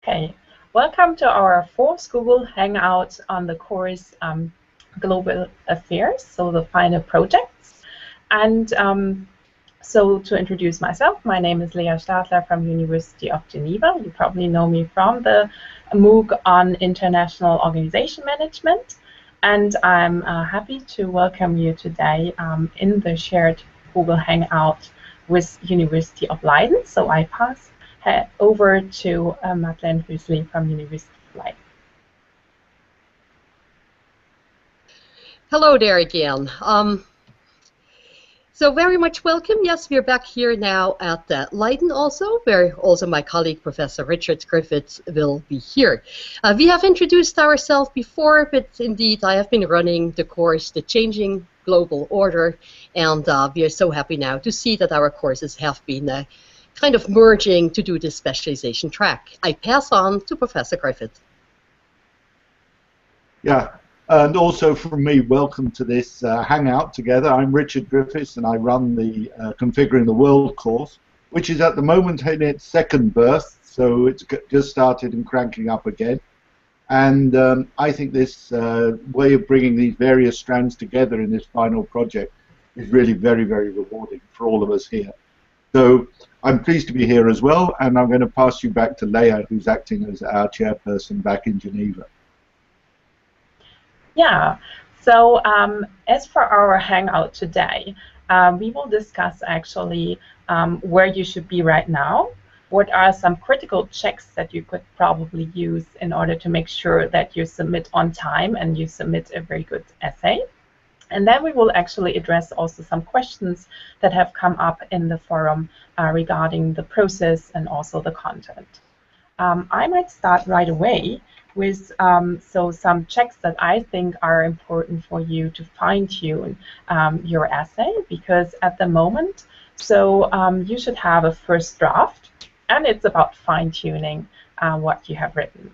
Okay, welcome to our fourth Google Hangout on the course Global Affairs, so the final projects. And so to introduce myself, my name is Lea Stadler from University of Geneva. You probably know me from the MOOC on International Organization Management. And I'm happy to welcome you today in the shared Google Hangout with University of Leiden. So I pass over to Madeleine Hüsli from University of Leiden. Hello there again. So very much welcome. Yes, we're back here now at Leiden also, where also my colleague Professor Richard Griffiths will be here. We have introduced ourselves before, but indeed I have been running the course, The Changing Global Order, and we are so happy now to see that our courses have been kind of merging to do this specialization track. I pass on to Professor Griffith. Yeah, and also from me, welcome to this hangout together. I'm Richard Griffiths and I run the Configuring the World course, which is at the moment in its second burst, so it's just started and cranking up again. And I think this way of bringing these various strands together in this final project is really very, very rewarding for all of us here. So I'm pleased to be here as well, and I'm going to pass you back to Lea, who's acting as our chairperson back in Geneva. Yeah, so as for our hangout today, we will discuss actually where you should be right now. What are some critical checks that you could probably use in order to make sure that you submit on time and you submit a very good essay. And then we will actually address also some questions that have come up in the forum regarding the process and also the content. I might start right away with so some checks that I think are important for you to fine-tune your essay, because at the moment, so you should have a first draft, and it's about fine-tuning what you have written.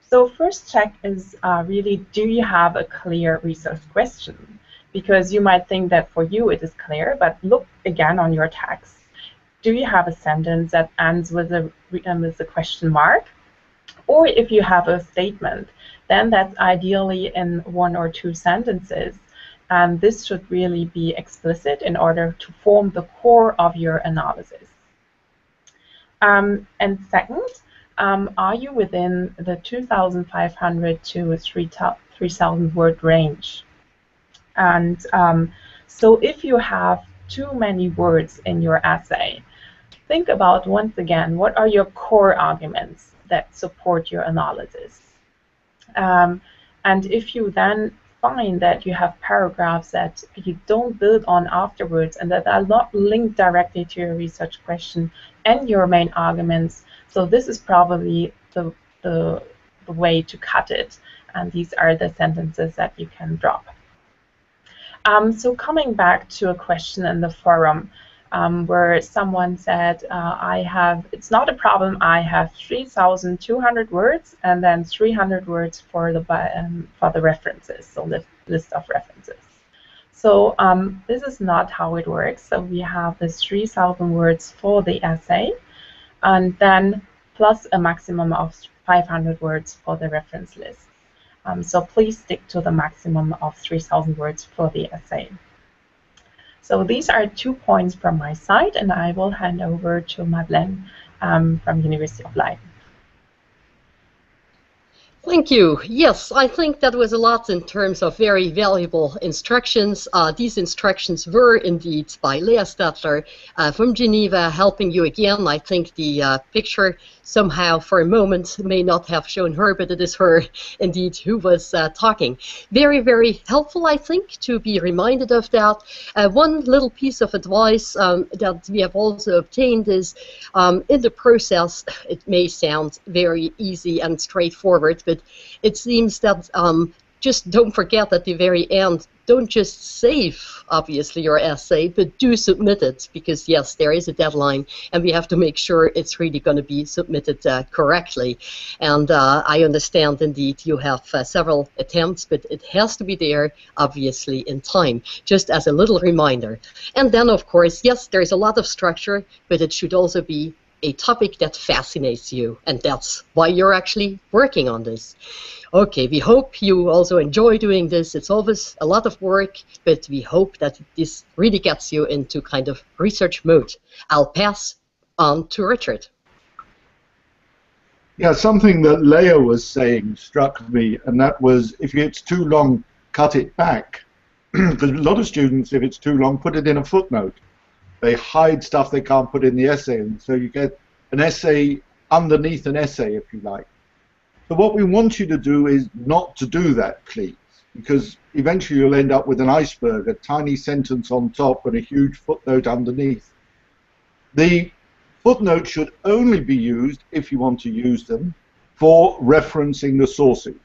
So first check is really, do you have a clear research question? Because you might think that for you it is clear, but look again on your text. Do you have a sentence that ends with a question mark? Or if you have a statement, then that's ideally in 1 or 2 sentences. And this should really be explicit in order to form the core of your analysis. And second, are you within the 2,500 to 3,000 word range? And so if you have too many words in your essay, think about, once again, what are your core arguments that support your analysis? And if you then find that you have paragraphs that you don't build on afterwards and that are not linked directly to your research question and your main arguments, so this is probably the way to cut it. And these are the sentences that you can drop. So coming back to a question in the forum where someone said, it's not a problem, I have 3,200 words and then 300 words for the references, so the list of references. So this is not how it works. So we have this 3,000 words for the essay, and then plus a maximum of 500 words for the reference list. So please stick to the maximum of 3,000 words for the essay. So these are 2 points from my side, and I will hand over to Madeleine from University of Leiden. Thank you. Yes, I think that was a lot in terms of very valuable instructions. These instructions were indeed by Lea Stadler from Geneva, helping you again. I think the picture somehow for a moment may not have shown her, but it is her indeed who was talking. Very, very helpful, I think, to be reminded of that. One little piece of advice that we have also obtained is in the process, it may sound very easy and straightforward, but it seems that just don't forget at the very end, don't just save, obviously, your essay, but do submit it, because, yes, there is a deadline, and we have to make sure it's really going to be submitted correctly. And I understand, indeed, you have several attempts, but it has to be there, obviously, in time, just as a little reminder. And then, of course, yes, there's a lot of structure, but it should also be a topic that fascinates you, and that's why you're actually working on this. Okay, we hope you also enjoy doing this. It's always a lot of work, but we hope that this really gets you into kind of research mode. I'll pass on to Richard. Yeah, something that Leah was saying struck me, and that was if it's too long, cut it back. Because a lot of students, if it's too long, put it in a footnote. They hide stuff they can't put in the essay, and so you get an essay underneath an essay, if you like. So what we want you to do is not to do that, please, because eventually you'll end up with an iceberg, a tiny sentence on top and a huge footnote underneath. The footnotes should only be used, if you want to use them, for referencing the sources.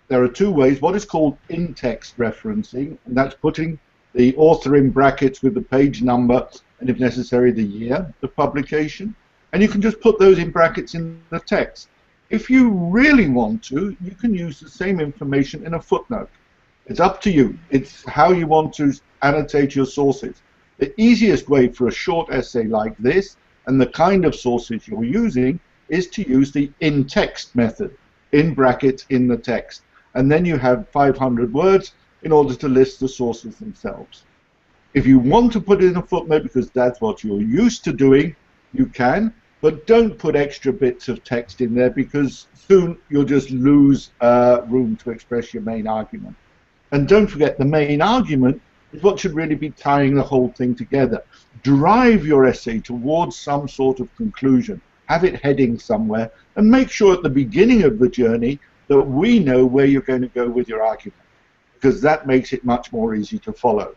There are two ways. What is called in-text referencing, and that's putting the author in brackets with the page number and, if necessary, the year of publication. And you can just put those in brackets in the text. If you really want to, you can use the same information in a footnote. It's up to you. It's how you want to annotate your sources. The easiest way for a short essay like this, and the kind of sources you're using, is to use the in-text method, in brackets in the text. And then you have 500 words in order to list the sources themselves. If you want to put it in a footnote because that's what you're used to doing, you can, but don't put extra bits of text in there because soon you'll just lose room to express your main argument. And don't forget, the main argument is what should really be tying the whole thing together. Drive your essay towards some sort of conclusion. Have it heading somewhere, and make sure at the beginning of the journey that we know where you're going to go with your argument, because that makes it much more easy to follow.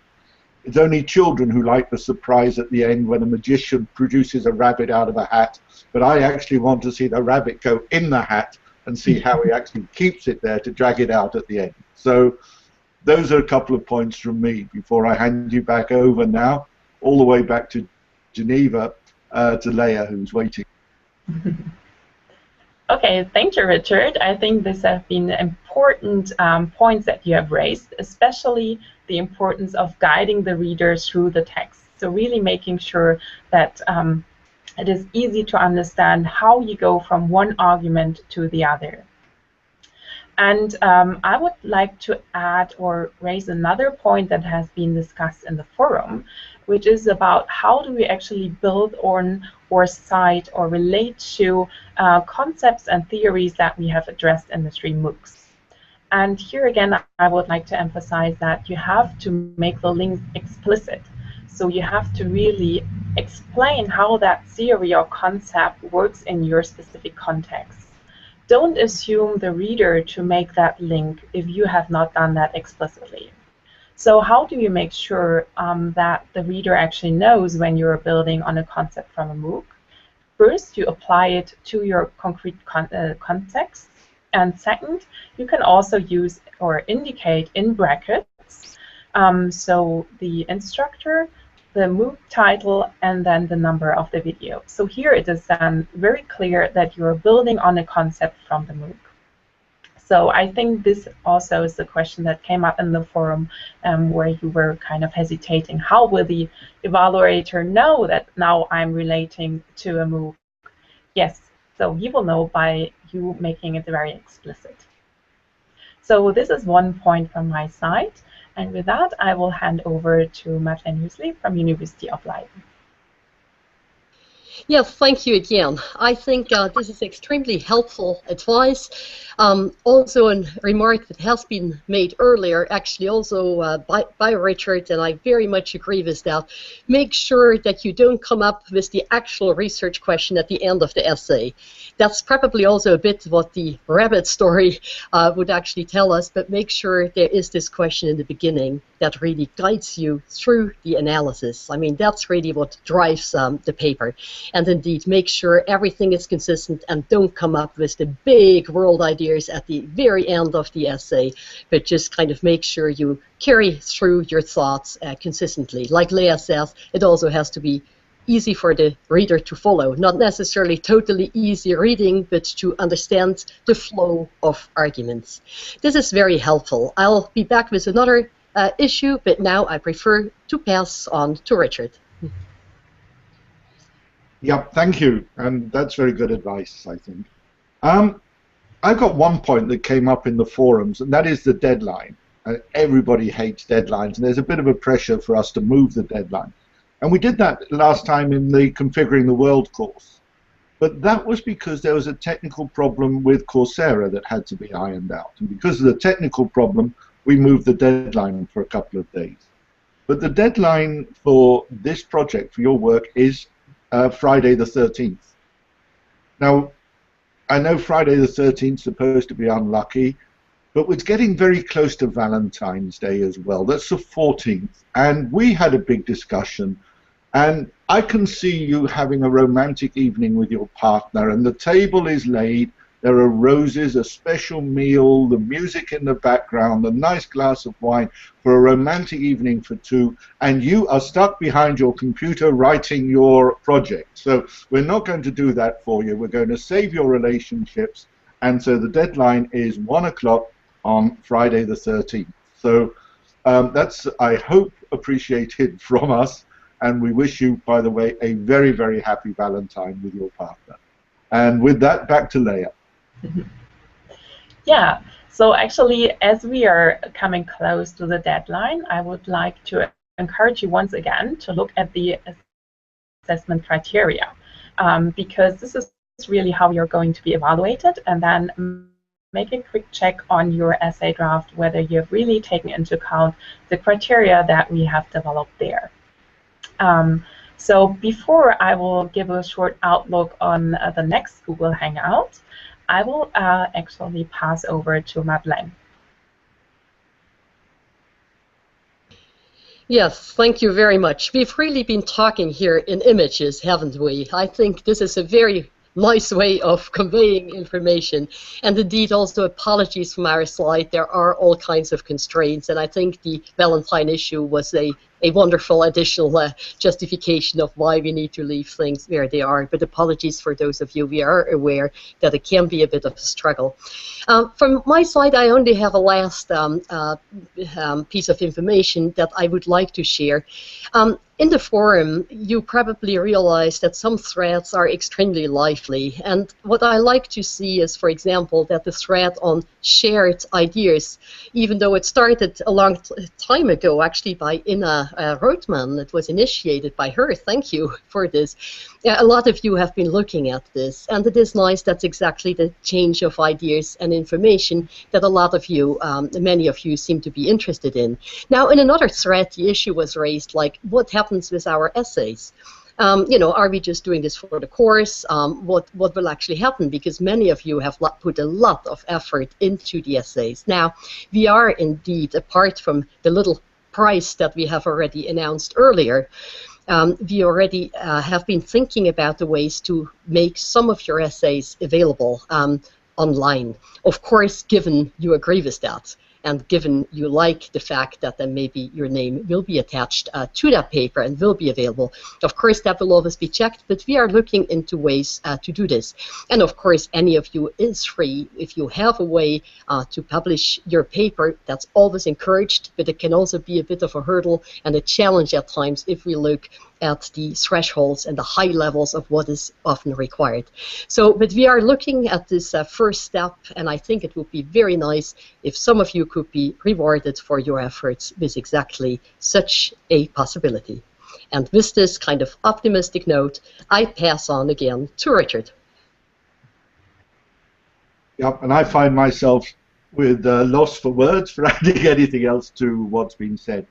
It's only children who like the surprise at the end when a magician produces a rabbit out of a hat, but I actually want to see the rabbit go in the hat and see how he actually keeps it there to drag it out at the end. So those are a couple of points from me before I hand you back over now, all the way back to Geneva, to Leah, who's waiting. Okay, thank you, Richard. I think these have been important points that you have raised, especially the importance of guiding the reader through the text. So really making sure that it is easy to understand how you go from one argument to the other. And I would like to add or raise another point that has been discussed in the forum, which is about how do we actually build on or cite or relate to concepts and theories that we have addressed in the 3 MOOCs. And here again, I would like to emphasize that you have to make the links explicit. So you have to really explain how that theory or concept works in your specific context. Don't assume the reader to make that link if you have not done that explicitly. So how do you make sure that the reader actually knows when you're building on a concept from a MOOC? First, you apply it to your concrete context. And second, you can also use or indicate in brackets, so the instructor, the MOOC title, and then the number of the video. So here it is then very clear that you're building on a concept from the MOOC. So I think this also is the question that came up in the forum where you were kind of hesitating. How will the evaluator know that now I'm relating to a MOOC? Yes, so he will know by you making it very explicit. So this is one point from my side. And with that, I will hand over to Madeleine Huxley from University of Leiden. Yes, thank you again. I think this is extremely helpful advice. Also a remark that has been made earlier, actually also by Richard, and I very much agree with that. Make sure that you don't come up with the actual research question at the end of the essay. That's probably also a bit what the rabbit story would actually tell us, but make sure there is this question in the beginning that really guides you through the analysis. I mean, that's really what drives the paper. And indeed, make sure everything is consistent and don't come up with the big world ideas at the very end of the essay, but just kind of make sure you carry through your thoughts consistently. Like Leah says, it also has to be easy for the reader to follow. Not necessarily totally easy reading, but to understand the flow of arguments. This is very helpful. I'll be back with another issue, but now I prefer to pass on to Richard. Yep, thank you, and that's very good advice, I think. I've got one point that came up in the forums, and that is the deadline. Everybody hates deadlines, and there's a bit of a pressure for us to move the deadline. And we did that last time in the Configuring the World course. But that was because there was a technical problem with Coursera that had to be ironed out. And because of the technical problem, we moved the deadline for a couple of days. But the deadline for this project, for your work, is Friday the 13th. Now, I know Friday the 13th is supposed to be unlucky, but it's getting very close to Valentine's Day as well. That's the 14th. And we had a big discussion. And I can see you having a romantic evening with your partner, and the table is laid. There are roses, a special meal, the music in the background, a nice glass of wine for a romantic evening for two, and you are stuck behind your computer writing your project. So we're not going to do that for you. We're going to save your relationships, and so the deadline is 1 o'clock on Friday the 13th. So that's, I hope, appreciated from us, and we wish you, by the way, a very, very happy Valentine with your partner. And with that, back to Leah. Yeah, so actually, as we are coming close to the deadline, I would like to encourage you once again to look at the assessment criteria, because this is really how you're going to be evaluated, and then make a quick check on your essay draft whether you've really taken into account the criteria that we have developed there. So before I will give a short outlook on the next Google Hangout, I will actually pass over to Madeleine. Yes, thank you very much. We've really been talking here in images, haven't we? I think this is a very nice way of conveying information. And indeed, also apologies from our side. There are all kinds of constraints, and I think the Valentine issue was a wonderful additional justification of why we need to leave things where they are. But apologies for those of you. We are aware that it can be a bit of a struggle. From my side, I only have a last piece of information that I would like to share. In the forum, you probably realize that some threads are extremely lively. And what I like to see is, for example, that the thread on shared ideas, even though it started a long time ago, actually by Inna Rothman, it was initiated by her. Thank you for this. A lot of you have been looking at this, and it is nice. That's exactly the change of ideas and information that a lot of you, many of you, seem to be interested in. Now, in another thread, the issue was raised, like, what happens with our essays? You know, are we just doing this for the course? What will actually happen? Because many of you have put a lot of effort into the essays. Now, we are indeed, apart from the little prize that we have already announced earlier, we already have been thinking about the ways to make some of your essays available online. Of course, given you agree with that, and given you like the fact that then maybe your name will be attached to that paper and will be available. Of course, that will always be checked, but we are looking into ways to do this. And of course, any of you is free. If you have a way to publish your paper, that's always encouraged, but it can also be a bit of a hurdle and a challenge at times if we look at the thresholds and the high levels of what is often required. So, but we are looking at this first step, and I think it would be very nice if some of you could be rewarded for your efforts with exactly such a possibility. And with this kind of optimistic note, I pass on again to Richard. Yep, and I find myself with loss for words for adding anything else to what's been said.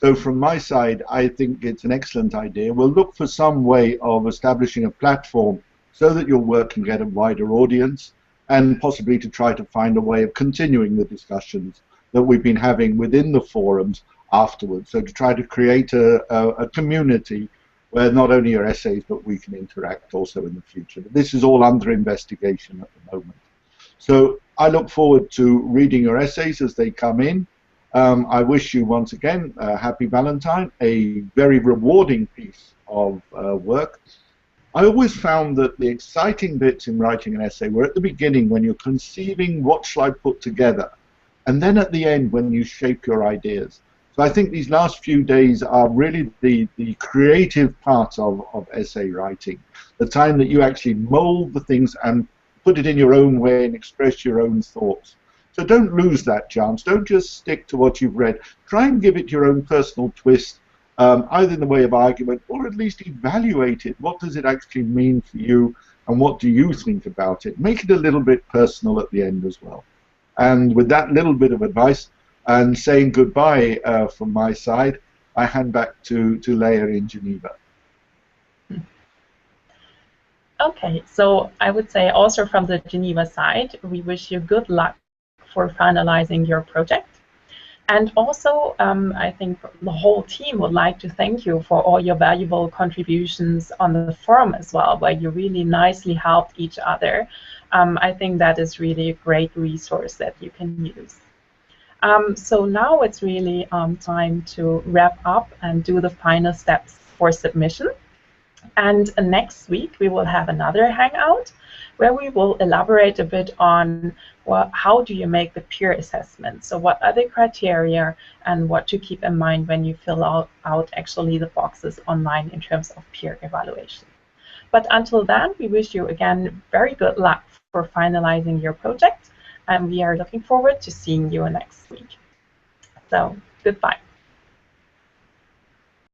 So from my side, I think it's an excellent idea. We'll look for some way of establishing a platform so that your work can get a wider audience, and possibly to try to find a way of continuing the discussions that we've been having within the forums afterwards. So to try to create a community where not only your essays, but we can interact also in the future. But this is all under investigation at the moment. So I look forward to reading your essays as they come in. I wish you once again a happy Valentine, a very rewarding piece of work. I always found that the exciting bits in writing an essay were at the beginning, when you're conceiving what shall I put together, and then at the end when you shape your ideas. So I think these last few days are really the creative part of essay writing, the time that you actually mold the things and put it in your own way and express your own thoughts. So don't lose that chance. Don't just stick to what you've read. Try and give it your own personal twist, either in the way of argument or at least evaluate it. What does it actually mean for you, and what do you think about it? Make it a little bit personal at the end as well. And with that little bit of advice and saying goodbye from my side, I hand back to Leah in Geneva. Okay, so I would say also from the Geneva side, we wish you good luck for finalizing your project. And also, I think the whole team would like to thank you for all your valuable contributions on the forum as well, where you really nicely helped each other. I think that is really a great resource that you can use. So now it's really time to wrap up and do the final steps for submission. And next week we will have another hangout where we will elaborate a bit on, well, how do you make the peer assessment? So what are the criteria and what to keep in mind when you fill out actually the boxes online in terms of peer evaluation. But until then, we wish you again very good luck for finalizing your project, and we are looking forward to seeing you next week. So goodbye.